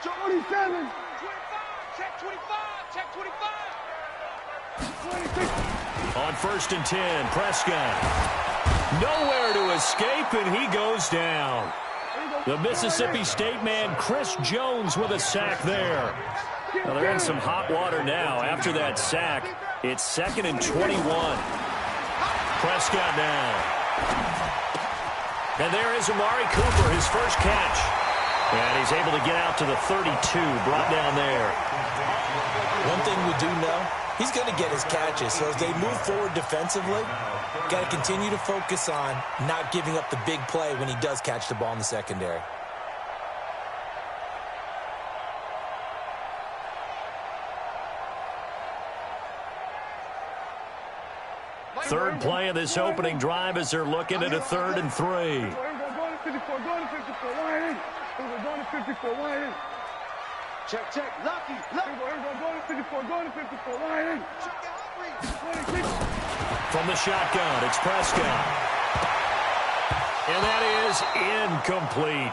27. 25. Check 25. Check 25. 26. On 1st and 10, Prescott. Nowhere to escape, and he goes down. The Mississippi State man, Chris Jones, with a sack there. Well, they're in some hot water now. After that sack, it's 2nd and 21. Prescott now. And there is Amari Cooper, his first catch. And he's able to get out to the 32, brought down there. One thing we do know, he's going to get his catches. So as they move forward defensively, got to continue to focus on not giving up the big play when he does catch the ball in the secondary. Third play of this opening drive as they're looking at a 3rd and 3. Going to 54. Going to 54. Line in. Going to 54. Line in. Check, check. Lucky. Going to 54. Going to 54. Line in. 26. From the shotgun, it's Prescott. And that is incomplete.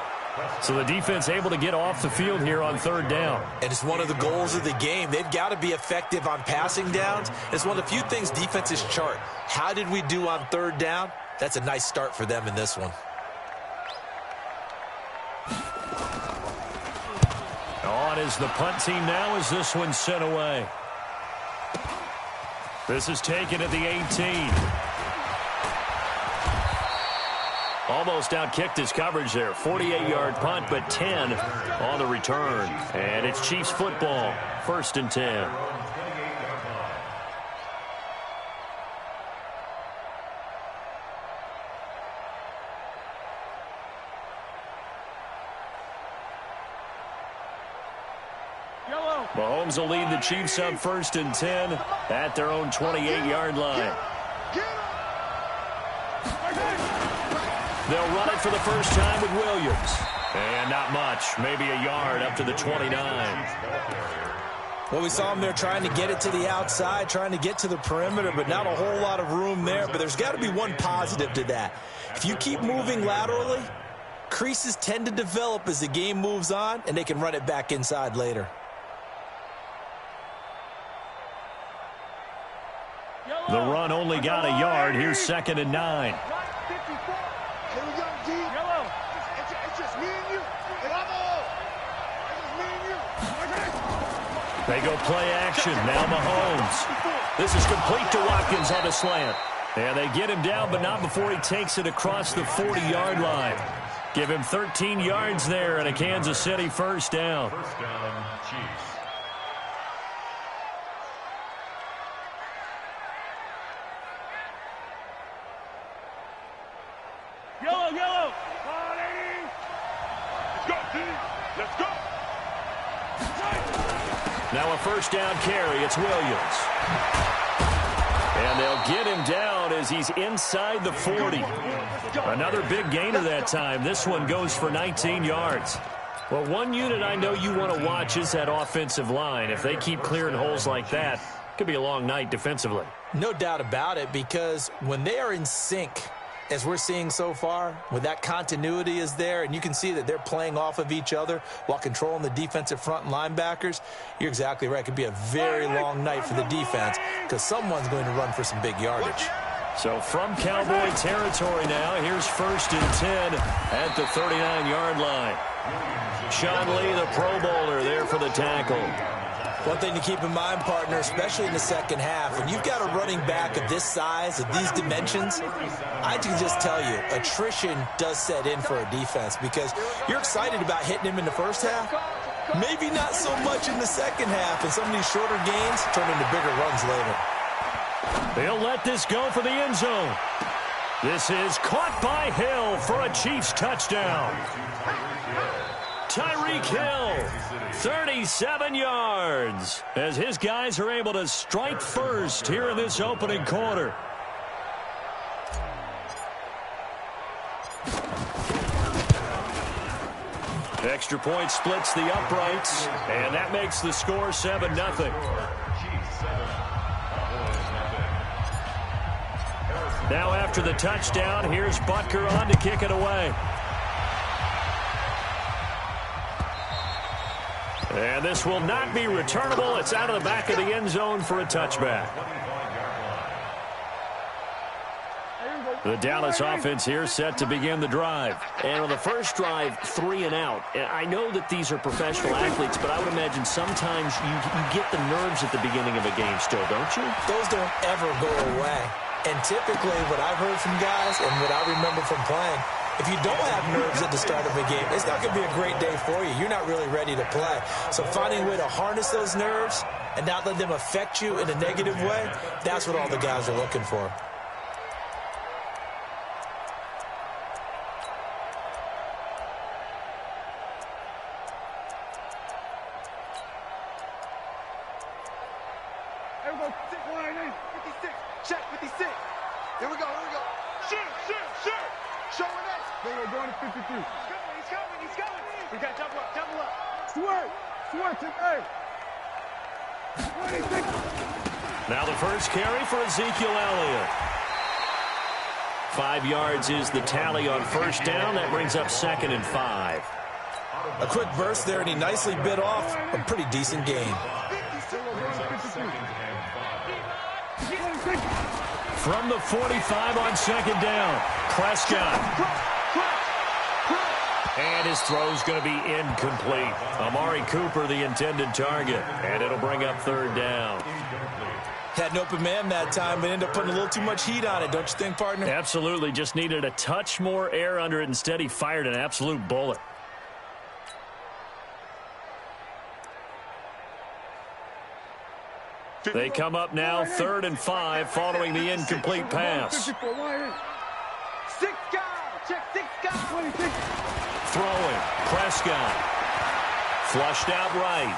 So the defense able to get off the field here on 3rd down. And it's one of the goals of the game. They've got to be effective on passing downs. It's one of the few things defenses chart. How did we do on 3rd down? That's a nice start for them in this one. On is the punt team now as this one's sent away. This is taken at the 18. Almost outkicked his coverage there. 48-yard punt, but 10 on the return. And it's Chiefs football, 1st and 10. Mahomes will lead the Chiefs up 1st and 10 at their own 28-yard line. They'll run it for the first time with Williams. And not much, maybe a yard up to the 29. Well, we saw him there trying to get it to the outside, trying to get to the perimeter, but not a whole lot of room there. But there's got to be one positive to that. If you keep moving laterally, creases tend to develop as the game moves on, and they can run it back inside later. The run only got a yard. Here's 2nd and 9. They go play action. Now Mahomes. This is complete to Watkins on a slant. And they get him down, but not before he takes it across the 40-yard line. Give him 13 yards there and a Kansas City first down. First down, Chiefs. Yellow, yellow. Let's go, team. Let's go. Now a first down carry. It's Williams. And they'll get him down as he's inside the 40. Another big gainer that time. This one goes for 19 yards. Well, one unit I know you want to watch is that offensive line. If they keep clearing holes like that, it could be a long night defensively. No doubt about it, because when they are in sync, as we're seeing so far, when that continuity is there, and you can see that they're playing off of each other while controlling the defensive front and linebackers, you're exactly right. It could be a very long night for the defense because someone's going to run for some big yardage. So from Cowboy territory now, here's 1st and 10 at the 39-yard line. Sean Lee, the Pro Bowler, there for the tackle. One thing to keep in mind, partner, especially in the second half, when you've got a running back of this size, of these dimensions, I can just tell you, attrition does set in for a defense because you're excited about hitting him in the first half. Maybe not so much in the second half, and some of these shorter gains turn into bigger runs later. They'll let this go for the end zone. This is caught by Hill for a Chiefs touchdown. Tyreek Hill, 37 yards, as his guys are able to strike first here in this opening quarter. Extra point splits the uprights, and that makes the score 7-0. Now after the touchdown, here's Butker on to kick it away. And this will not be returnable. It's out of the back of the end zone for a touchback. The Dallas offense here set to begin the drive. And on the first drive, 3 and out. And I know that these are professional athletes, but I would imagine sometimes you get the nerves at the beginning of a game still, don't you? Those don't ever go away. And typically what I've heard from guys and what I remember from playing, if you don't have nerves at the start of a game, it's not going to be a great day for you. You're not really ready to play. So finding a way to harness those nerves and not let them affect you in a negative way, that's what all the guys are looking for. Check 56. Here we go. Shoot. Showing it. We're going to 52. He's coming. We got double up. Sweat, hey. 26. Now the first carry for Ezekiel Elliott. 5 yards is the tally on first down. That brings up 2nd and 5. A quick burst there, and he nicely bit off a pretty decent gain. From the 45 on 2nd down, Prescott. And his throw's going to be incomplete. Amari Cooper, the intended target. And it'll bring up 3rd down. Had an open man that time, but ended up putting a little too much heat on it, don't you think, partner? Absolutely. Just needed a touch more air under it. Instead, he fired an absolute bullet. They come up now 3rd and 5 following the incomplete pass. 6 guys. Check 6 guys. Throwing. Prescott. Flushed out right.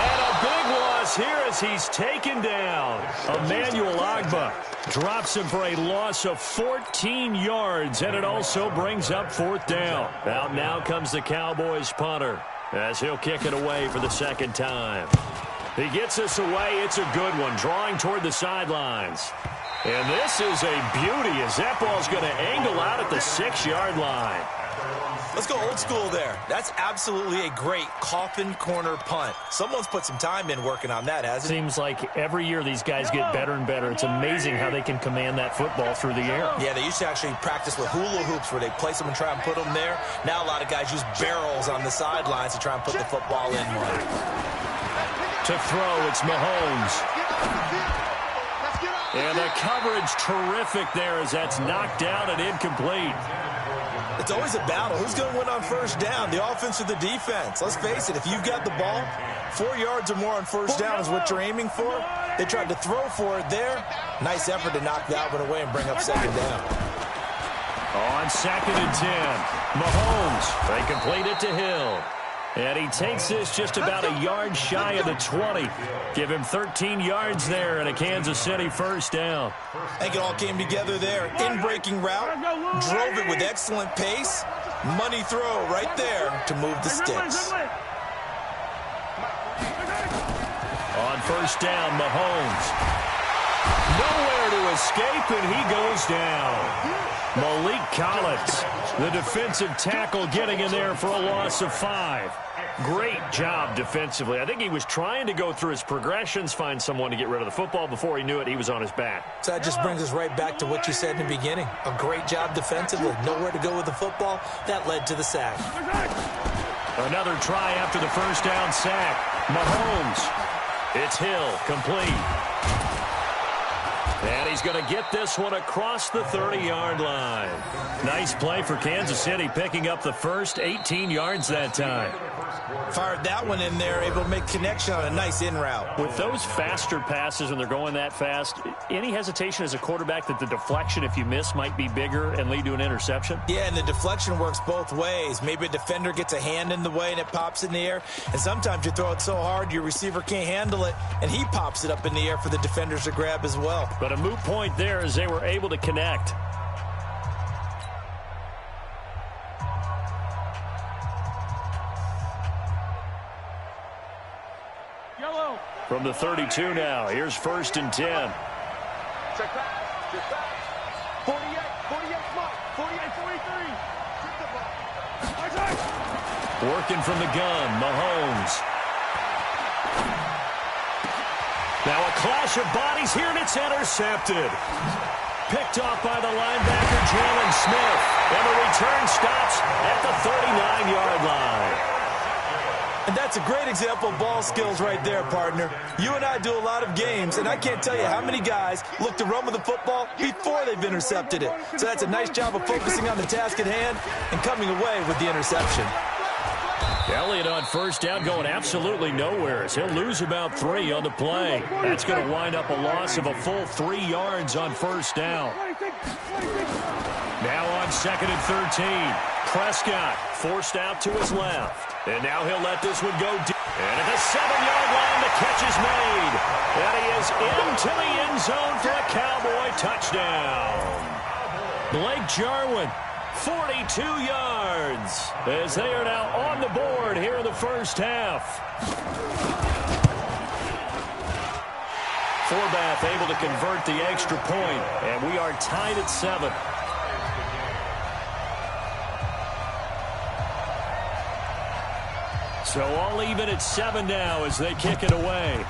And a big loss here as he's taken down. Emmanuel Ogbah drops him for a loss of 14 yards, and it also brings up 4th down. Out now comes the Cowboys punter as he'll kick it away for the 2nd time. He gets us away. It's a good one, drawing toward the sidelines. And this is a beauty as that ball's going to angle out at the 6-yard line. Let's go old school there. That's absolutely a great coffin corner punt. Someone's put some time in working on that, hasn't it? Seems like every year these guys get better and better. It's amazing how they can command that football through the air. Yeah, they used to actually practice with hula hoops where they place them and try and put them there. Now a lot of guys use barrels on the sidelines to try and put the football in more. To throw, it's Mahomes. And the coverage terrific there as that's knocked down and incomplete. It's always a battle. Who's going to win on first down, the offense or the defense? Let's face it, if you've got the ball, 4 yards or more on first down is what you're aiming for. They tried to throw for it there. Nice effort to knock that one away and bring up 2nd down. On 2nd and 10, Mahomes. They complete it to Hill. And he takes this just about a yard shy of the 20. Give him 13 yards there and a Kansas City first down. I think it all came together there. In-breaking route, drove it with excellent pace. Money throw right there to move the sticks. On first down, Mahomes. Nowhere to escape, and he goes down. Malik Collins, the defensive tackle, getting in there for a loss of 5. Great job defensively. I think he was trying to go through his progressions, find someone to get rid of the football. Before he knew it, he was on his back. So that just brings us right back to what you said in the beginning. A great job defensively. Nowhere to go with the football. That led to the sack. Another try after the first down sack. Mahomes. It's Hill, complete. And he's going to get this one across the 30-yard line. Nice play for Kansas City, picking up the first 18 yards that time. Fired that one in there, able to make connection on a nice in route. With those faster passes when they're going that fast, any hesitation as a quarterback that the deflection, if you miss, might be bigger and lead to an interception? Yeah, and the deflection works both ways. Maybe a defender gets a hand in the way and it pops in the air. And sometimes you throw it so hard your receiver can't handle it, and he pops it up in the air for the defenders to grab as well. But a moot point there as they were able to connect. From the 32 now, here's 1st and 10. Check back. 48, Mike. 48, 43. Working from the gun, Mahomes. Now a clash of bodies here, and it's intercepted. Picked off by the linebacker, Jalen Smith. And the return stops at the 39-yard line. And that's a great example of ball skills right there, partner. You and I do a lot of games, and I can't tell you how many guys look to run with the football before they've intercepted it. So that's a nice job of focusing on the task at hand and coming away with the interception. Elliott on first down going absolutely nowhere. He'll lose about 3 on the play. That's going to wind up a loss of a full 3 yards on first down. Now on 2nd and 13. Prescott forced out to his left. And now he'll let this one go deep. And at the 7-yard line, the catch is made. And he is into the end zone for a Cowboy touchdown. Blake Jarwin, 42 yards, as they are now on the board here in the first half. Forbath able to convert the extra point, and we are tied at 7. So all even at 7 now as they kick it away.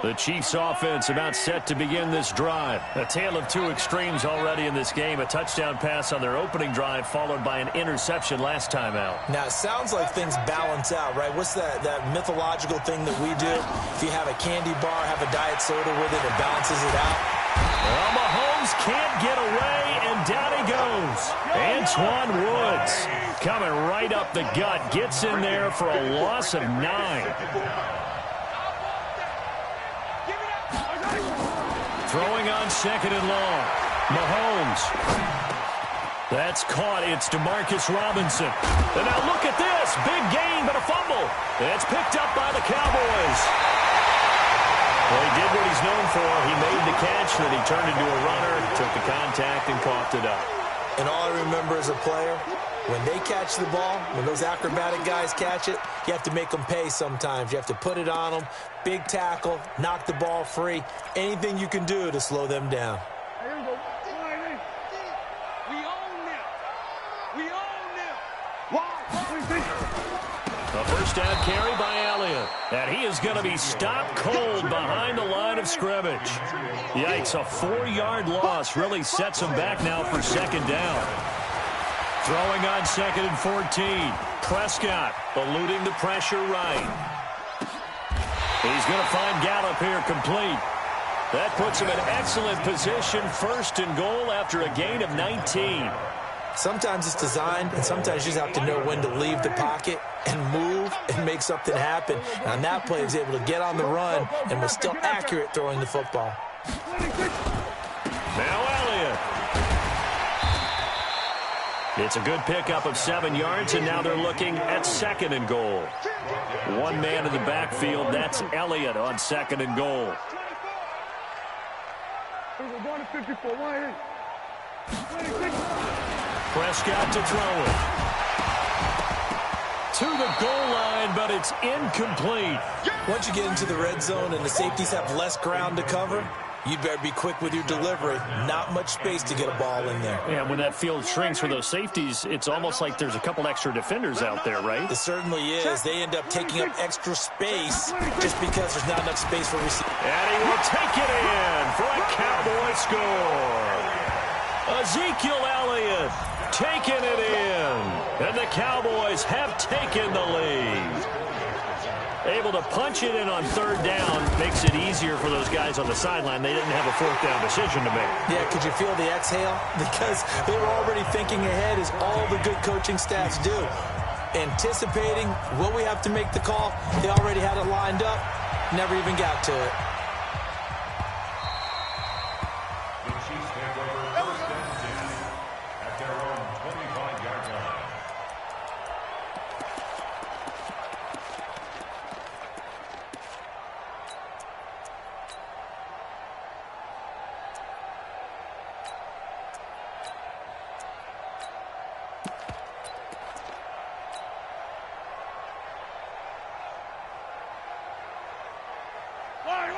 The Chiefs offense about set to begin this drive. A tale of 2 extremes already in this game. A touchdown pass on their opening drive followed by an interception last time out. Now, it sounds like things balance out, right? What's that mythological thing that we do? If you have a candy bar, have a diet soda with it, it balances it out. Well, Mahomes can't get away, and down he goes. Antoine Woods coming right up the gut. Gets in there for a loss of 9. Throwing on 2nd and long. Mahomes. That's caught. It's DeMarcus Robinson. And now look at this. Big gain, but a fumble. It's picked up by the Cowboys. Well, he did what he's known for. He made the catch, then he turned into a runner, took the contact, and coughed it up. And all I remember as a player, when they catch the ball, when those acrobatic guys catch it, you have to make them pay sometimes. You have to put it on them, big tackle, knock the ball free, anything you can do to slow them down. We own them. We own them. A first down carry by Elliott. And he is going to be stopped cold behind the line of scrimmage. Yikes, a 4-yard loss really sets him back now for 2nd down. Throwing on 2nd and 14. Prescott eluding the pressure right. He's going to find Gallup here complete. That puts him in excellent position, 1st and goal after a gain of 19. Sometimes it's designed, and sometimes you just have to know when to leave the pocket and move and make something happen. And on that play, he was able to get on the run and was still accurate throwing the football. Now Elliott. It's a good pickup of 7 yards, and now they're looking at 2nd and goal. One man in the backfield, that's Elliott on 2nd and goal. We're going to 54. Why? Prescott to throw it. To the goal line, but it's incomplete. Once you get into the red zone and the safeties have less ground to cover, you better be quick with your delivery. Not much space to get a ball in there. Yeah, when that field shrinks for those safeties, it's almost like there's a couple extra defenders out there, right? It certainly is. They end up taking up extra space just because there's not enough space for receivers. And he will take it in for a Cowboy score. Ezekiel Elliott taking it in. And the Cowboys have taken the lead. Able to punch it in on 3rd down makes it easier for those guys on the sideline. They didn't have a 4th down decision to make. Yeah, could you feel the exhale? Because they were already thinking ahead, as all the good coaching staffs do. Anticipating, will we have to make the call? They already had it lined up. Never even got to it. The Chiefs take over 1st and 10 at their own 25-yard line.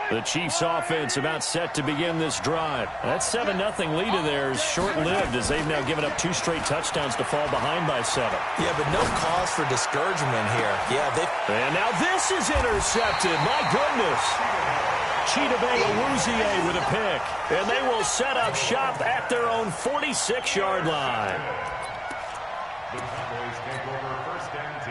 The Chiefs offense about set to begin this drive. That 7-0 lead of theirs short-lived as they've now given up 2 straight touchdowns to fall behind by 7. Yeah, but no cause for discouragement here. Yeah, And now this is intercepted. My goodness. Chidobe Awuzie with a pick. And they will set up shop at their own 46-yard line. The Cowboys take over 1st and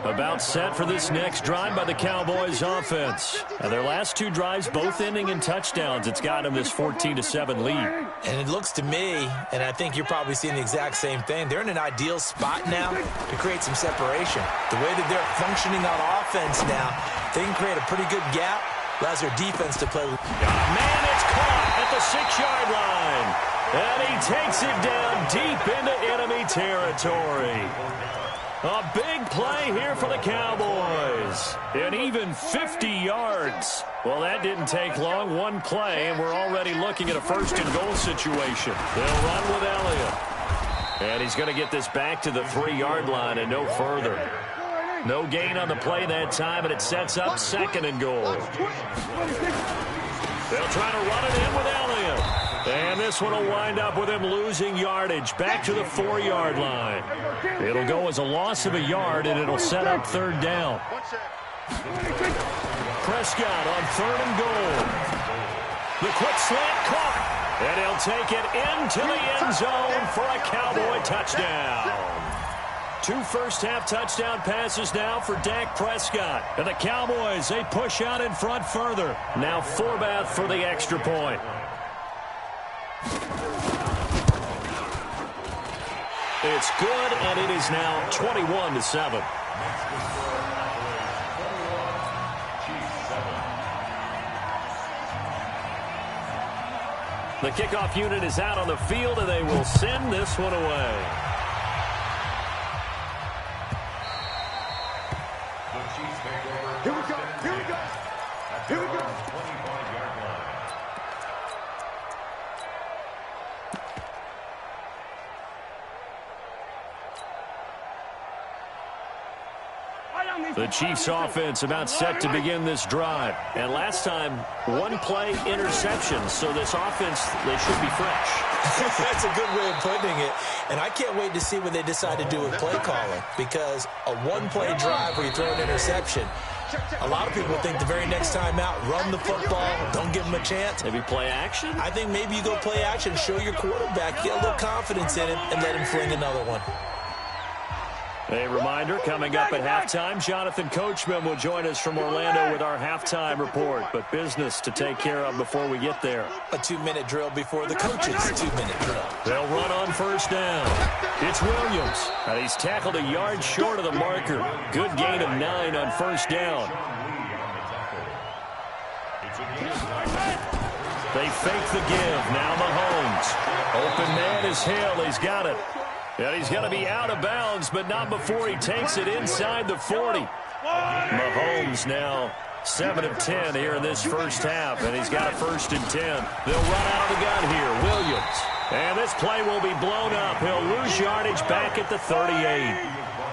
10. About set for this next drive by the Cowboys offense. Now their last 2 drives both ending in touchdowns. It's got them this 14-7 lead. And it looks to me, and I think you're probably seeing the exact same thing, they're in an ideal spot now to create some separation. The way that they're functioning on offense now, they can create a pretty good gap. Allows their defense to play. Man, it's caught at the 6-yard line. And he takes it down deep into enemy territory. A big play here for the Cowboys. And even 50 yards. Well, that didn't take long. One play, and we're already looking at a 1st and goal situation. They'll run with Elliott. And he's going to get this back to the 3-yard line and no further. No gain on the play that time, and it sets up 2nd and goal. They'll try to run it in with Elliott. And this one will wind up with him losing yardage back to the 4-yard line. It'll go as a loss of a yard, and it'll set up 3rd down. Prescott on 3rd and goal. The quick slant caught. And he'll take it into the end zone for a Cowboy touchdown. 2 first-half touchdown passes now for Dak Prescott. And the Cowboys, they push out in front further. Now Forbath for the extra point. It's good, and it is now 21-7. The kickoff unit is out on the field, and they will send this one away. Here we go. Here we go. Here we go. 25-yard line. The Chiefs offense about set to begin this drive. And last time, 1 play interception. So this offense, they should be fresh. That's a good way of putting it. And I can't wait to see what they decide to do with play calling. Because a 1-play drive where you throw an interception, a lot of people think the very next time out, run the football, don't give them a chance. Maybe play action? I think maybe you go play action, show your quarterback, get a little confidence in him, and let him fling another one. A reminder, coming up at halftime, Jonathan Coachman will join us from Orlando with our halftime report. But business to take care of before we get there. A 2-minute drill before the coach's 2-minute drill. They'll run on first down. It's Williams. And he's tackled a yard short of the marker. Good gain of 9 on first down. They fake the give. Now Mahomes. Open man is Hill. He's got it. And he's going to be out of bounds, but not before he takes it inside the 40. Mahomes now 7 of 10 here in this first half, and he's got a 1st and 10. They'll run out of the gun here. Williams. And this play will be blown up. He'll lose yardage back at the 38.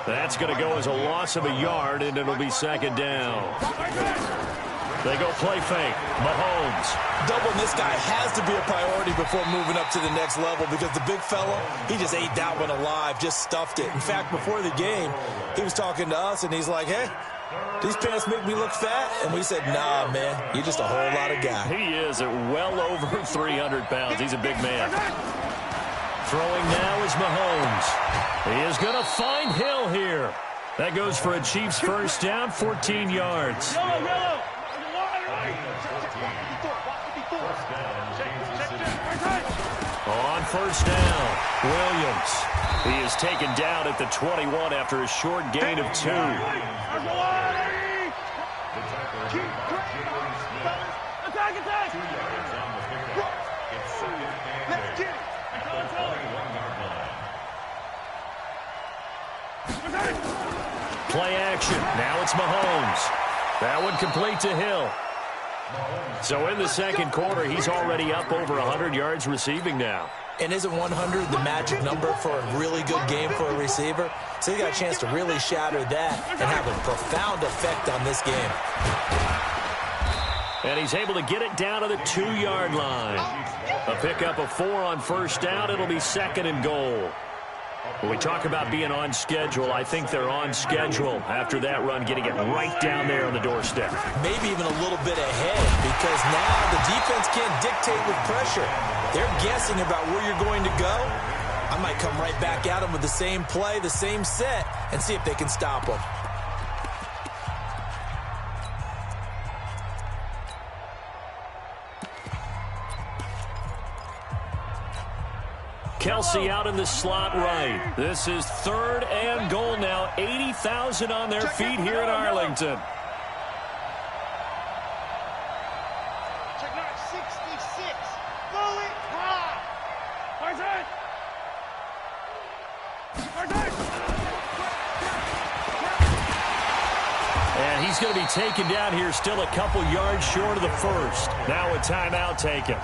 That's going to go as a loss of a yard, and it'll be 2nd down. They go play fake. Mahomes. Doubling this guy has to be a priority before moving up to the next level because the big fella, he just ate that one alive, just stuffed it. In fact, before the game, he was talking to us, and he's like, hey, these pants make me look fat? And we said, nah, man, you're just a whole lot of guy. He is at well over 300 pounds. He's a big man. Throwing now is Mahomes. He is going to find Hill here. That goes for a Chiefs first down, 14 yards. On first down, Williams. He is taken down at the 21 after a short gain of 2. Play action. Now it's Mahomes. That one complete to Hill. So in the second quarter, he's already up over 100 yards receiving now. And isn't 100 the magic number for a really good game for a receiver? So he got a chance to really shatter that and have a profound effect on this game. And he's able to get it down to the 2-yard line. A pickup of 4 on first down. It'll be 2nd and goal. When we talk about being on schedule, I think they're on schedule after that run, getting it right down there on the doorstep. Maybe even a little bit ahead because now the defense can't dictate with pressure. They're guessing about where you're going to go. I might come right back at them with the same play, the same set, and see if they can stop them. Kelsey out in the slot right. This is 3rd and goal now. 80,000 on their feet here in Arlington. Check 66. Bullet high. And he's going to be taken down here, still a couple yards short of the 1st. Now a timeout taken.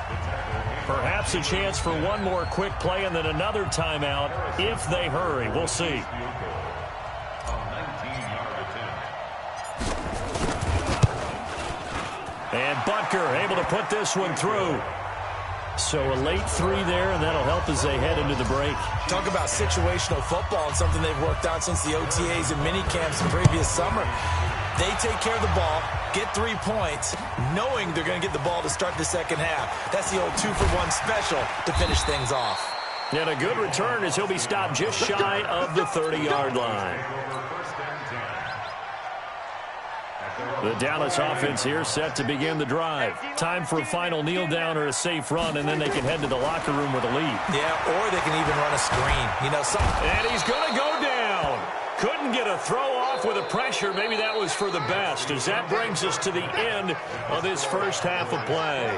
Perhaps a chance for one more quick play and then another timeout if they hurry. We'll see. And Butker able to put this one through. So a late 3 there, and that'll help as they head into the break. Talk about situational football and something they've worked out since the OTAs and mini camps the previous summer. They take care of the ball, get 3 points, knowing they're going to get the ball to start the second half. That's the old 2-for-1 special to finish things off. And a good return as he'll be stopped just shy of the 30-yard line. The Dallas offense here set to begin the drive. Time for a final kneel down or a safe run, and then they can head to the locker room with a lead. Yeah, or they can even run a screen. You know, and he's going to go down. Couldn't get a throw off with the pressure. Maybe that was for the best, as that brings us to the end of this first half of play.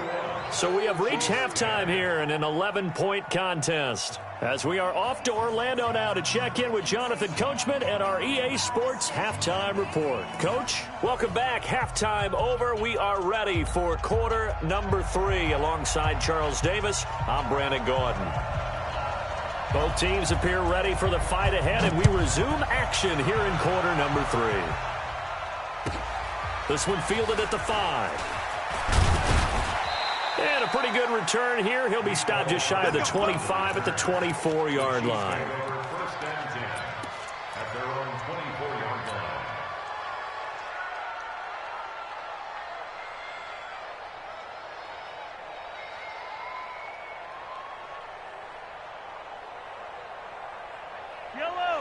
So we have reached halftime here in an 11-point contest, as we are off to Orlando now to check in with Jonathan Coachman at our EA Sports Halftime Report. Coach, welcome back. Halftime over. We are ready for quarter number 3. Alongside Charles Davis, I'm Brandon Gordon. Both teams appear ready for the fight ahead, and we resume action here in quarter number 3. This one fielded at the 5. And a pretty good return here. He'll be stopped just shy of the 25 at the 24-yard line. First and 10 at their own 24-yard line.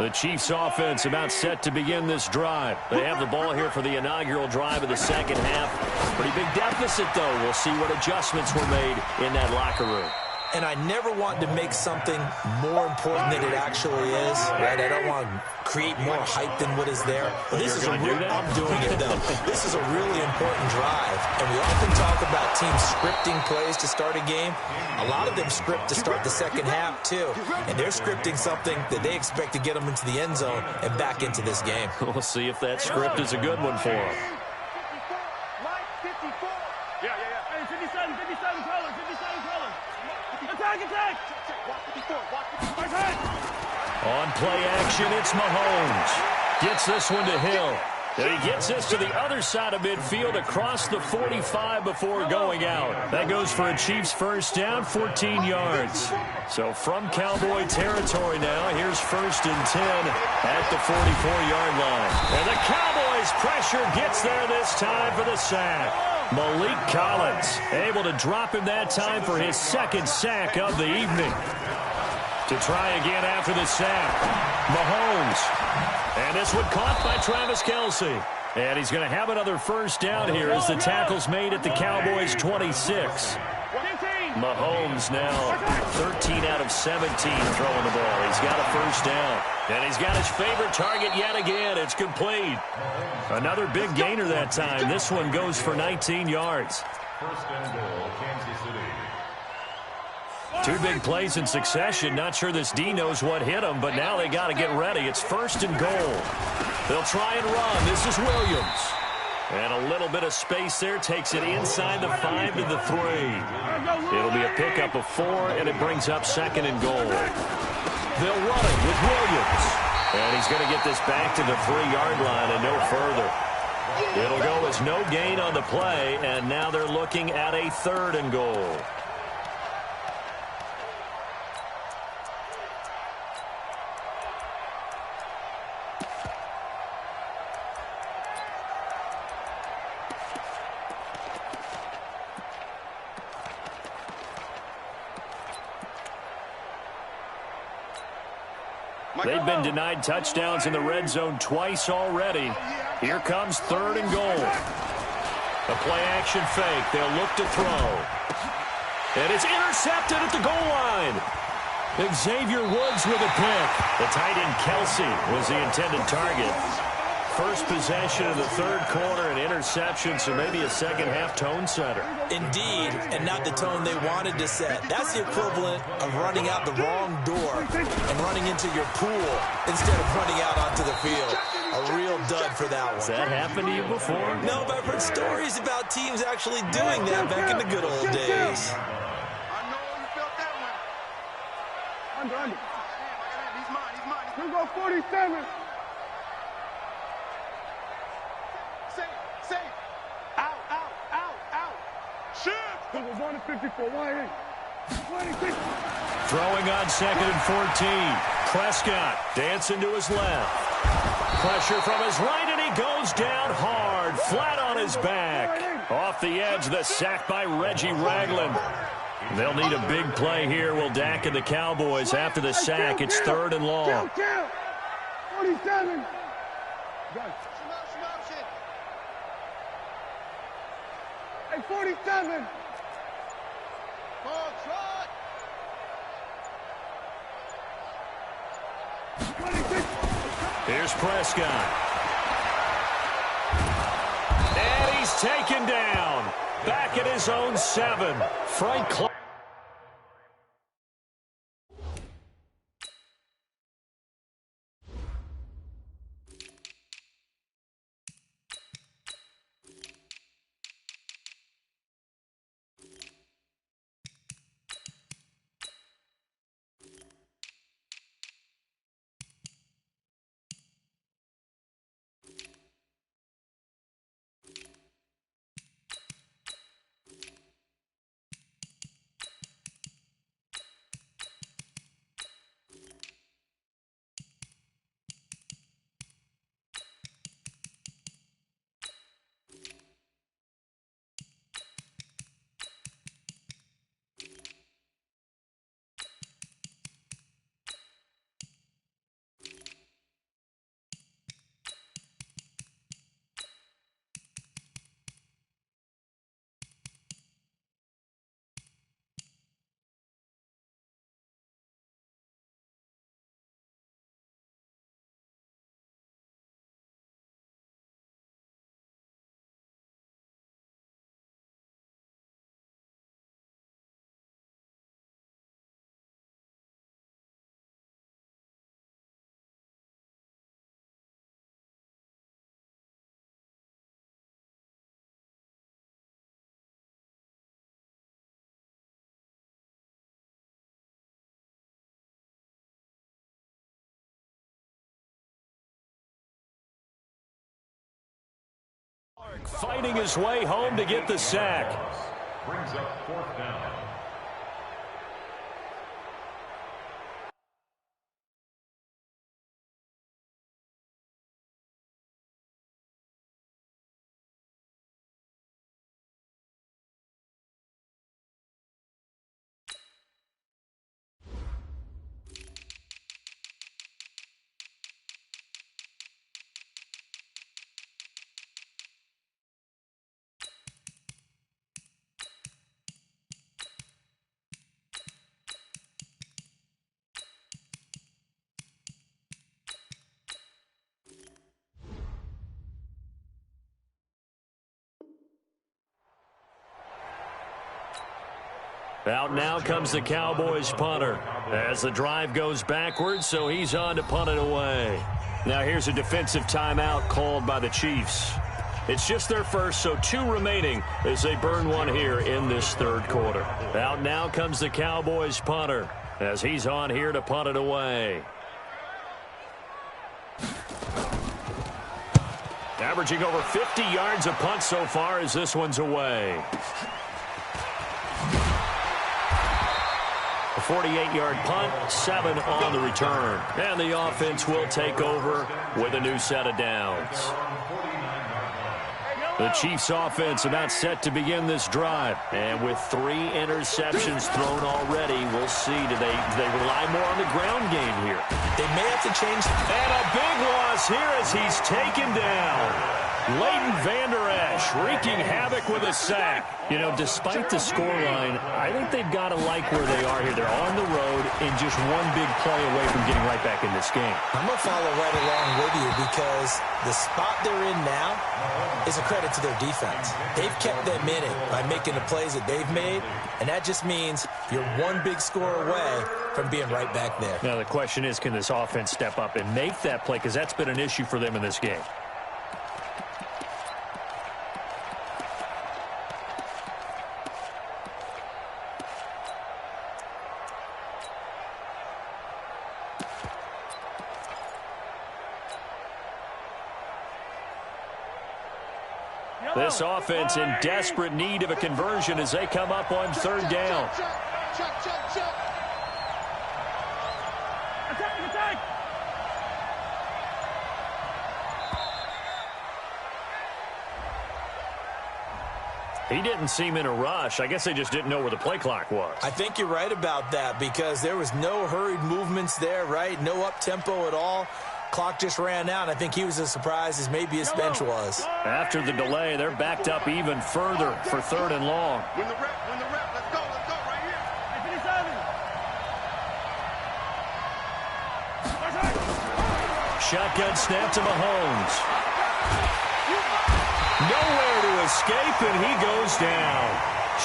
The Chiefs offense about set to begin this drive. They have the ball here for the inaugural drive of the second half. Pretty big deficit, though. We'll see what adjustments were made in that locker room. And I never want to make something more important than it actually is, right? I don't want to create more hype than what is there. But this is I'm doing it, though. This is a really important drive. And we often talk about teams scripting plays to start a game. A lot of them script to start the second half, too. And they're scripting something that they expect to get them into the end zone and back into this game. We'll see if that script is a good one for them. On play action, it's Mahomes. Gets this one to Hill. And he gets this to the other side of midfield across the 45 before going out. That goes for a Chiefs first down, 14 yards. So from Cowboy territory now, here's 1st and 10 at the 44-yard line. And the Cowboys' pressure gets there this time for the sack. Malik Collins able to drop him that time for his 2nd sack of the evening. To try again after the sack, Mahomes. And this one caught by Travis Kelce. And he's going to have another first down here as the tackle's made at the Cowboys' 26. Mahomes now 13 out of 17 throwing the ball. He's got a first down. And he's got his favorite target yet again. It's complete. Another big gainer that time. This one goes for 19 yards. First and goal, Kansas City. 2 big plays in succession. Not sure this D knows what hit him, but now they got to get ready. It's 1st and goal. They'll try and run. This is Williams. And a little bit of space there. Takes it inside the 5 to the 3. It'll be a pickup of 4, and it brings up 2nd and goal. They'll run it with Williams. And he's going to get this back to the 3-yard line and no further. It'll go as no gain on the play, and now they're looking at a 3rd and goal. They've been denied touchdowns in the red zone twice already. Here comes 3rd and goal. A play-action fake. They'll look to throw. And it's intercepted at the goal line. Xavier Woods with a pick. The tight end Kelce was the intended target. First possession of the 3rd quarter, an interception, so maybe a second-half tone setter. Indeed, and not the tone they wanted to set. That's the equivalent of running out the wrong door and running into your pool instead of running out onto the field. A real dud for that one. Has that happened to you before? No, but I've heard stories about teams actually doing that back in the good old days. I know you felt that one. Under. He's mine. Here go 47. Safe. Out. Shoot. Here we're going to 54. Why 26. Throwing on 2nd and 14. Prescott dancing to his left. Pressure from his right, and he goes down hard, flat on his back. Off the edge, the sack by Reggie Ragland. They'll need a big play here. Will Dak and the Cowboys after the sack. It's 3rd and long. 47. Hey, 47. Ball trot. 26. Here's Prescott. And he's taken down. Back at his own 7. Frank Clark. fighting his way home to get the sack. Brings up 4th down. Out now comes the Cowboys punter as the drive goes backwards, so he's on to punt it away. Now here's a defensive timeout called by the Chiefs. It's just their first, so 2 remaining as they burn one here in this 3rd quarter. Out now comes the Cowboys punter as he's on here to punt it away. Averaging over 50 yards a punt so far as this one's away. A 48-yard punt, 7 on the return. And the offense will take over with a new set of downs. The Chiefs offense about set to begin this drive. And with 3 interceptions thrown already, we'll see. Do they rely more on the ground game here? They may have to change. And a big loss here as he's taken down. Leighton Vander Esch wreaking havoc with a sack. You know, despite the scoreline, I think they've got to like where they are here. They're on the road and just one big play away from getting right back in this game. I'm going to follow right along with you because the spot they're in now is a credit to their defense. They've kept them in it by making the plays that they've made, and that just means you're one big score away from being right back there. Now the question is, can this offense step up and make that play? Because that's been an issue for them in this game. This offense in desperate need of a conversion as they come up on 3rd down. Attack! He didn't seem in a rush. I guess they just didn't know where the play clock was. I think you're right about that because there was no hurried movements there, right? No up-tempo at all. Clock just ran out. I think he was as surprised as maybe his bench was. After the delay, they're backed up even further for 3rd and long. When the rep, let's go right here. Shotgun snap to Mahomes. Nowhere to escape, and he goes down.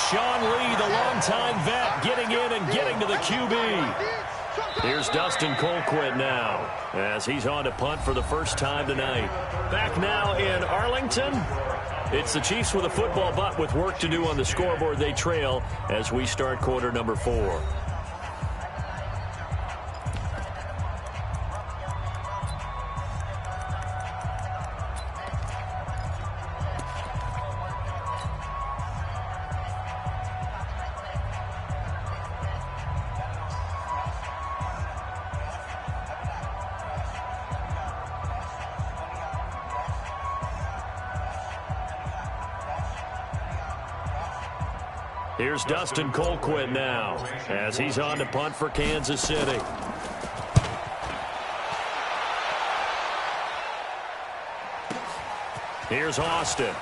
Sean Lee, the longtime vet, getting in and getting to the QB. Here's Dustin Colquitt now as he's on to punt for the first time tonight. Back now in Arlington. It's the Chiefs with a football, but with work to do on the scoreboard. They trail as we start quarter number 4. Here's Dustin Colquitt now as he's on to punt for Kansas City. Here's Austin.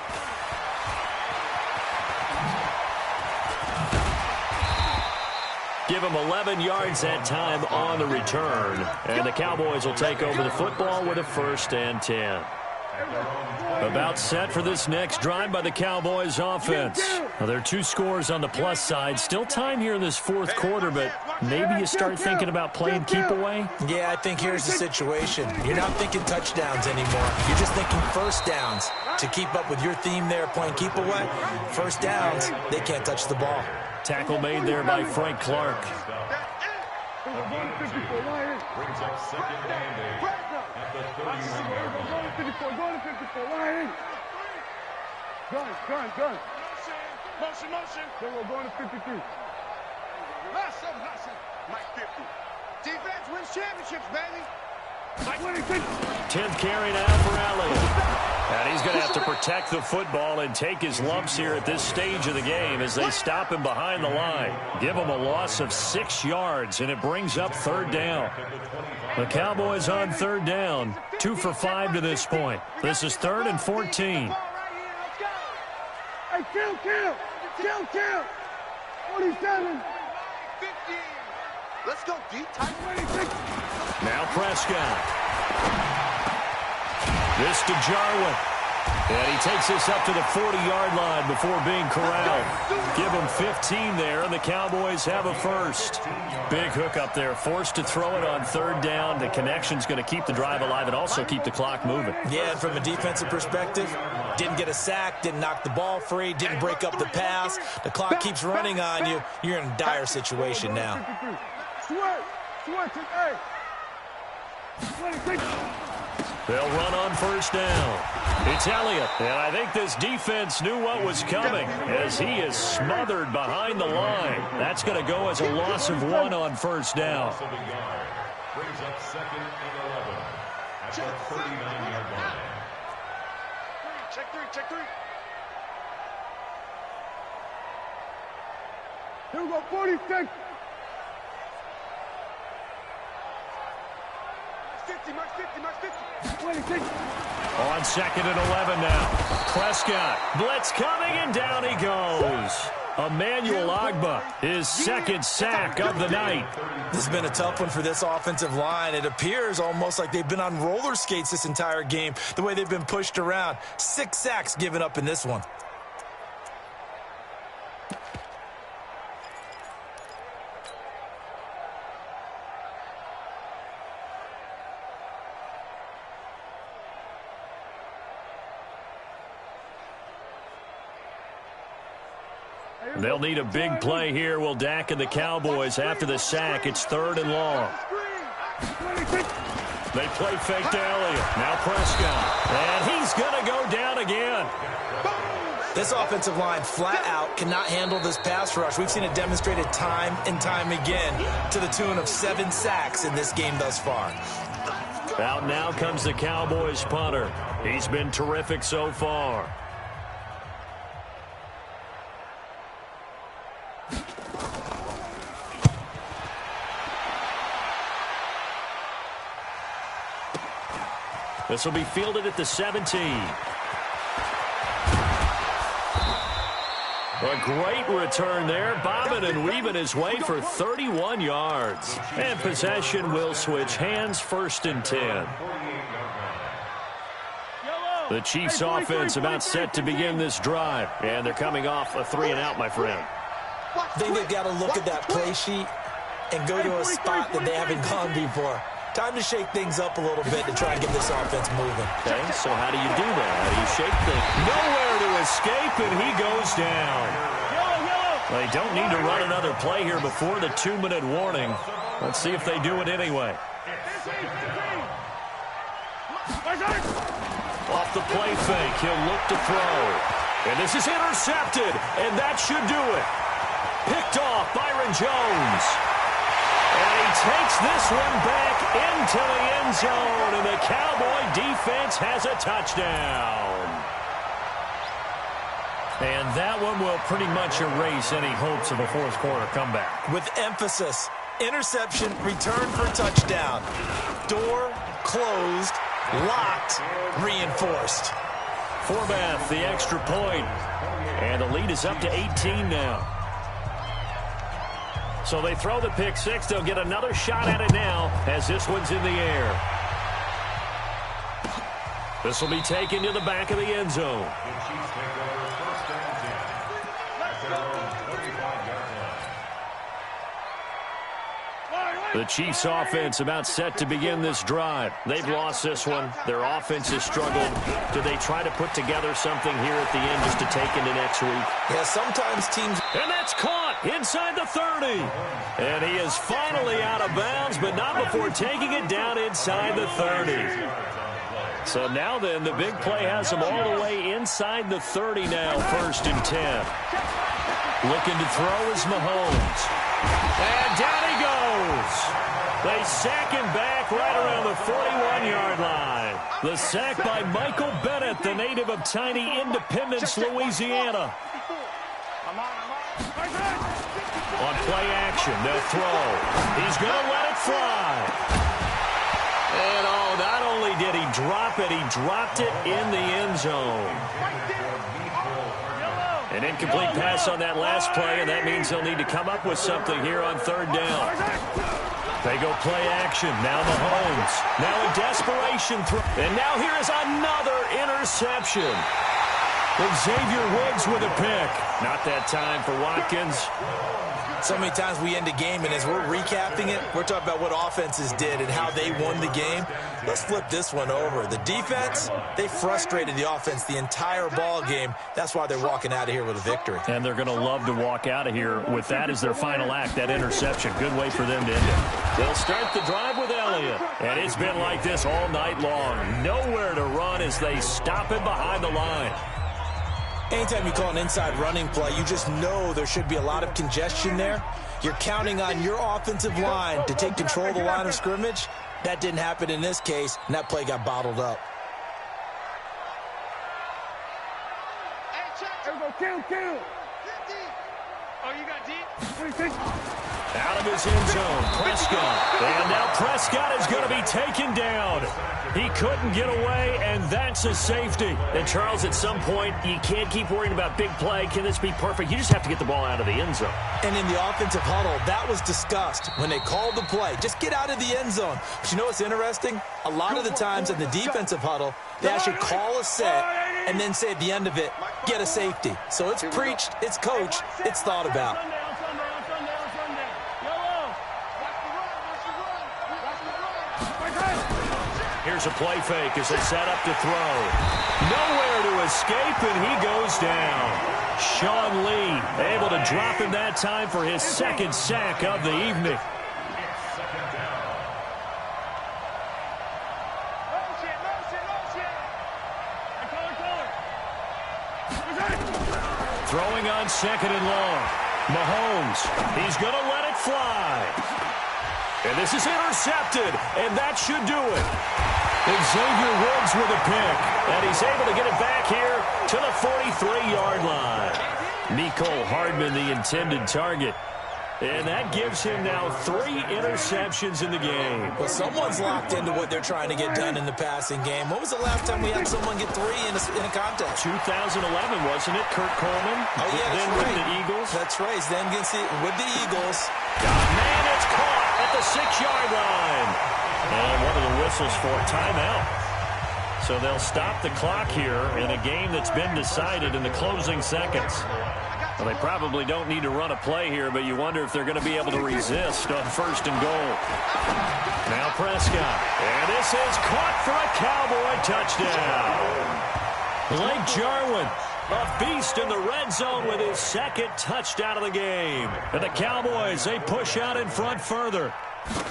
Give him 11 yards that time on the return. And the Cowboys will take over the football with a 1st and 10. About set for this next drive by the Cowboys offense. Now, there are 2 scores on the plus side. Still time here in this 4th quarter, but maybe you start thinking about playing keep away? Yeah, I think here's the situation. You're not thinking touchdowns anymore. You're just thinking 1st downs. To keep up with your theme there, playing keep away, 1st downs, they can't touch the ball. Tackle made there by Frank Clark. Brings up 2nd and 8 at the 31-yard line. Gun. Motion. Then we're going to 53. Hustle. Mike 50. Defense wins championships, baby. 10th carry now for Elliott. And he's going to have to protect the football and take his lumps here at this stage of the game as they stop him behind the line. Give him a loss of 6 yards, and it brings up 3rd down. The Cowboys on 3rd down, 2 for 5 to this point. This is 3rd and 14. Hey, kill. 47. 50. Let's go deep. Tight 26. Now Prescott. This to Jarwin. And he takes this up to the 40-yard line before being corralled. Give him 15 there, and the Cowboys have a first. Big hook up there, forced to throw it on 3rd down. The connection's going to keep the drive alive and also keep the clock moving. Yeah, and from a defensive perspective, didn't get a sack, didn't knock the ball free, didn't break up the pass. The clock keeps running on you. You're in a dire situation now. Switch. Hey. 26. They'll run on 1st down. It's Elliott, and I think this defense knew what was coming as he is smothered behind the line. That's going to go as a loss of 1 on 1st down. Brings up 2nd and 11 at the 39-yard line. Check three. Here we go, 46. 50. 26. On 2nd and 11 now. Prescott, blitz coming, and down he goes. Emmanuel Ogbah, his 2nd sack of the night. This has been a tough one for this offensive line. It appears almost like they've been on roller skates this entire game, the way they've been pushed around. 6 sacks given up in this one. They'll need a big play here. Will Dak and the Cowboys after the sack. It's 3rd and long. They play fake to Elliott. Now Prescott. And he's going to go down again. This offensive line flat out cannot handle this pass rush. We've seen it demonstrated time and time again to the tune of 7 sacks in this game thus far. Out now comes the Cowboys punter. He's been terrific so far. This will be fielded at the 17. A great return there, bobbing and weaving his way for 31 yards. And possession will switch hands, 1st and 10. The Chiefs offense about set to begin this drive. And they're coming off a 3-and-out, my friend. I think they've got to look at that play sheet and go to a spot that they haven't gone before. Time to shake things up a little bit to try and get this offense moving. Okay, so how do you do that? How do you shake things? Nowhere to escape, and he goes down. They don't need to run another play here before the 2-minute warning. Let's see if they do it anyway. Off the play fake, he'll look to throw. And this is intercepted, and that should do it. Picked off Byron Jones. And he takes this one back into the end zone, and the Cowboy defense has a touchdown. And that one will pretty much erase any hopes of a 4th quarter comeback. With emphasis, interception, return for touchdown. Door closed, locked, reinforced. Forbath, the extra point. And the lead is up to 18 now. So they throw the pick 6. They'll get another shot at it now as this one's in the air. This will be taken to the back of the end zone. The Chiefs take over 1st and 10 at their own 25-yard line. The Chiefs offense about set to begin this drive. They've lost this one. Their offense has struggled. Do they try to put together something here at the end just to take into next week? Yeah, sometimes teams... And that's caught inside the 30. And he is finally out of bounds, but not before taking it down inside the 30. So now then, the big play has them all the way inside the 30 now, 1st and 10. Looking to throw is Mahomes. And down he goes. They sack him back right around the 41-yard line. The sack by Michael Bennett, the native of tiny Independence, Louisiana. On play action, they'll throw. He's going to let it fly. And, oh, not only did he drop it, he dropped it in the end zone. An incomplete pass on that last play, and that means they'll need to come up with something here on 3rd down. They go play action. Now Mahomes. Now a desperation throw. And now here is another interception. Xavier Woods with a pick. Not that time for Watkins. So many times we end a game, and as we're recapping it, we're talking about what offenses did and how they won the game. Let's flip this one over. The defense, they frustrated the offense the entire ball game. That's why they're walking out of here with a victory. And they're going to love to walk out of here with that as their final act, that interception. Good way for them to end it. They'll start the drive with Elliott. And it's been like this all night long. Nowhere to run as they stop him behind the line. Anytime you call an inside running play, you just know there should be a lot of congestion there. You're counting on your offensive line to take control of the line of scrimmage. That didn't happen in this case, and that play got bottled up. Kill. Oh, you got deep? Out of his end zone, Prescott. And now Prescott is going to be taken down. He couldn't get away, and that's a safety. And, Charles, at some point, you can't keep worrying about big play. Can this be perfect? You just have to get the ball out of the end zone. And in the offensive huddle, that was discussed when they called the play. Just get out of the end zone. But you know what's interesting? A lot of the times in the defensive huddle, they actually call a set and then say at the end of it, get a safety. So it's preached, it's coached, it's thought about. Here's a play fake as they set up to throw. Nowhere to escape, and he goes down. Sean Lee able to drop him that time for his 2nd sack of the evening. Throwing on 2nd and long. Mahomes, he's going to let it fly. And this is intercepted, and that should do it. Xavier Woods with a pick, and he's able to get it back here to the 43-yard line. Mecole Hardman, the intended target. And that gives him now 3 interceptions in the game. Well, someone's locked into what they're trying to get done in the passing game. When was the last time we had someone get 3 in a contest? 2011, wasn't it? Kurt Coleman. Oh, yeah, then right. With the Eagles. That's right. Then with the Eagles. Man, it's caught at the 6-yard line. And one of the whistles for a timeout. So they'll stop the clock here in a game that's been decided in the closing seconds. Well, they probably don't need to run a play here, but you wonder if they're going to be able to resist on 1st and goal. Now Prescott. And this is caught for a Cowboy touchdown. Blake Jarwin, a beast in the red zone with his 2nd touchdown of the game. And the Cowboys, they push out in front further.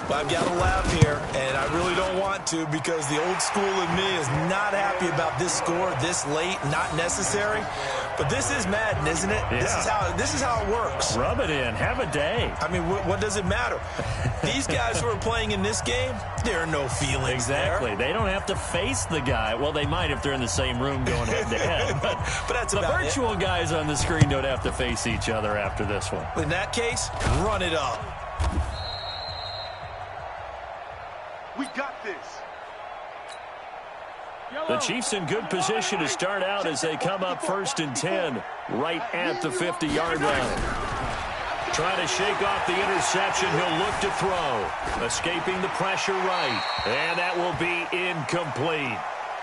I've got to laugh here, and I really don't want to because the old school in me is not happy about this score this late, not necessary. But this is Madden, isn't it? Yeah. This is how it works. Rub it in. Have a day. I mean, what does it matter? These guys who are playing in this game, there are no feelings Exactly. there. They don't have to face the guy. Well, they might if they're in the same room going head-to-head. But that's the about virtual it. Guys on the screen don't have to face each other after this one. In that case, run it up. We got this. The Chiefs in good position to start out as they come up 1st and 10 right at the 50-yard line. Trying to shake off the interception. He'll look to throw. Escaping the pressure right. And that will be incomplete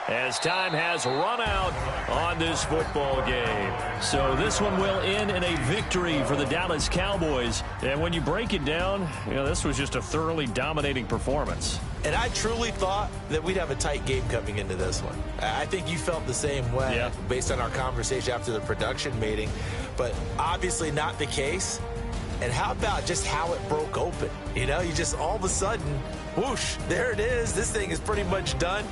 as time has run out on this football game. So this one will end in a victory for the Dallas Cowboys. And when you break it down, this was just a thoroughly dominating performance. And I truly thought that we'd have a tight game coming into this one. I think you felt the same way based on our conversation after the production meeting. But obviously not the case. And how about just how it broke open? You know, you just all of a sudden, whoosh, there it is. This thing is pretty much done.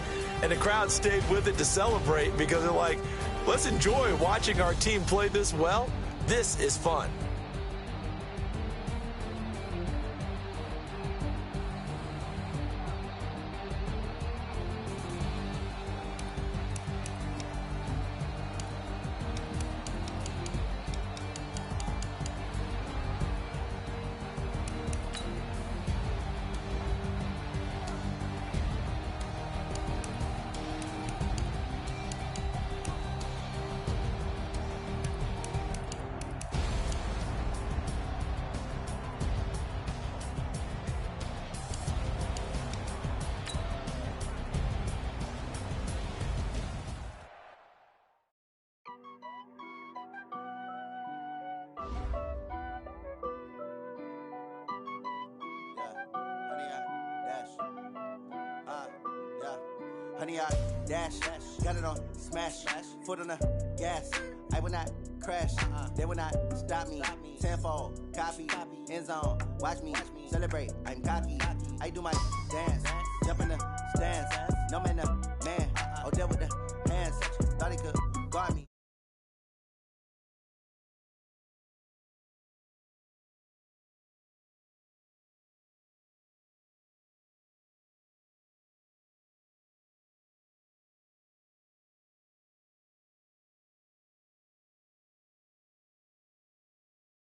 And the crowd stayed with it to celebrate because they're like, let's enjoy watching our team play this well. This is fun. Honey, I dash, got it on smash, foot on the gas. I will not crash, they will not stop me. Tenfold, copy, end zone, watch me celebrate. I'm cocky, I do my dance, jump in the stands, no man to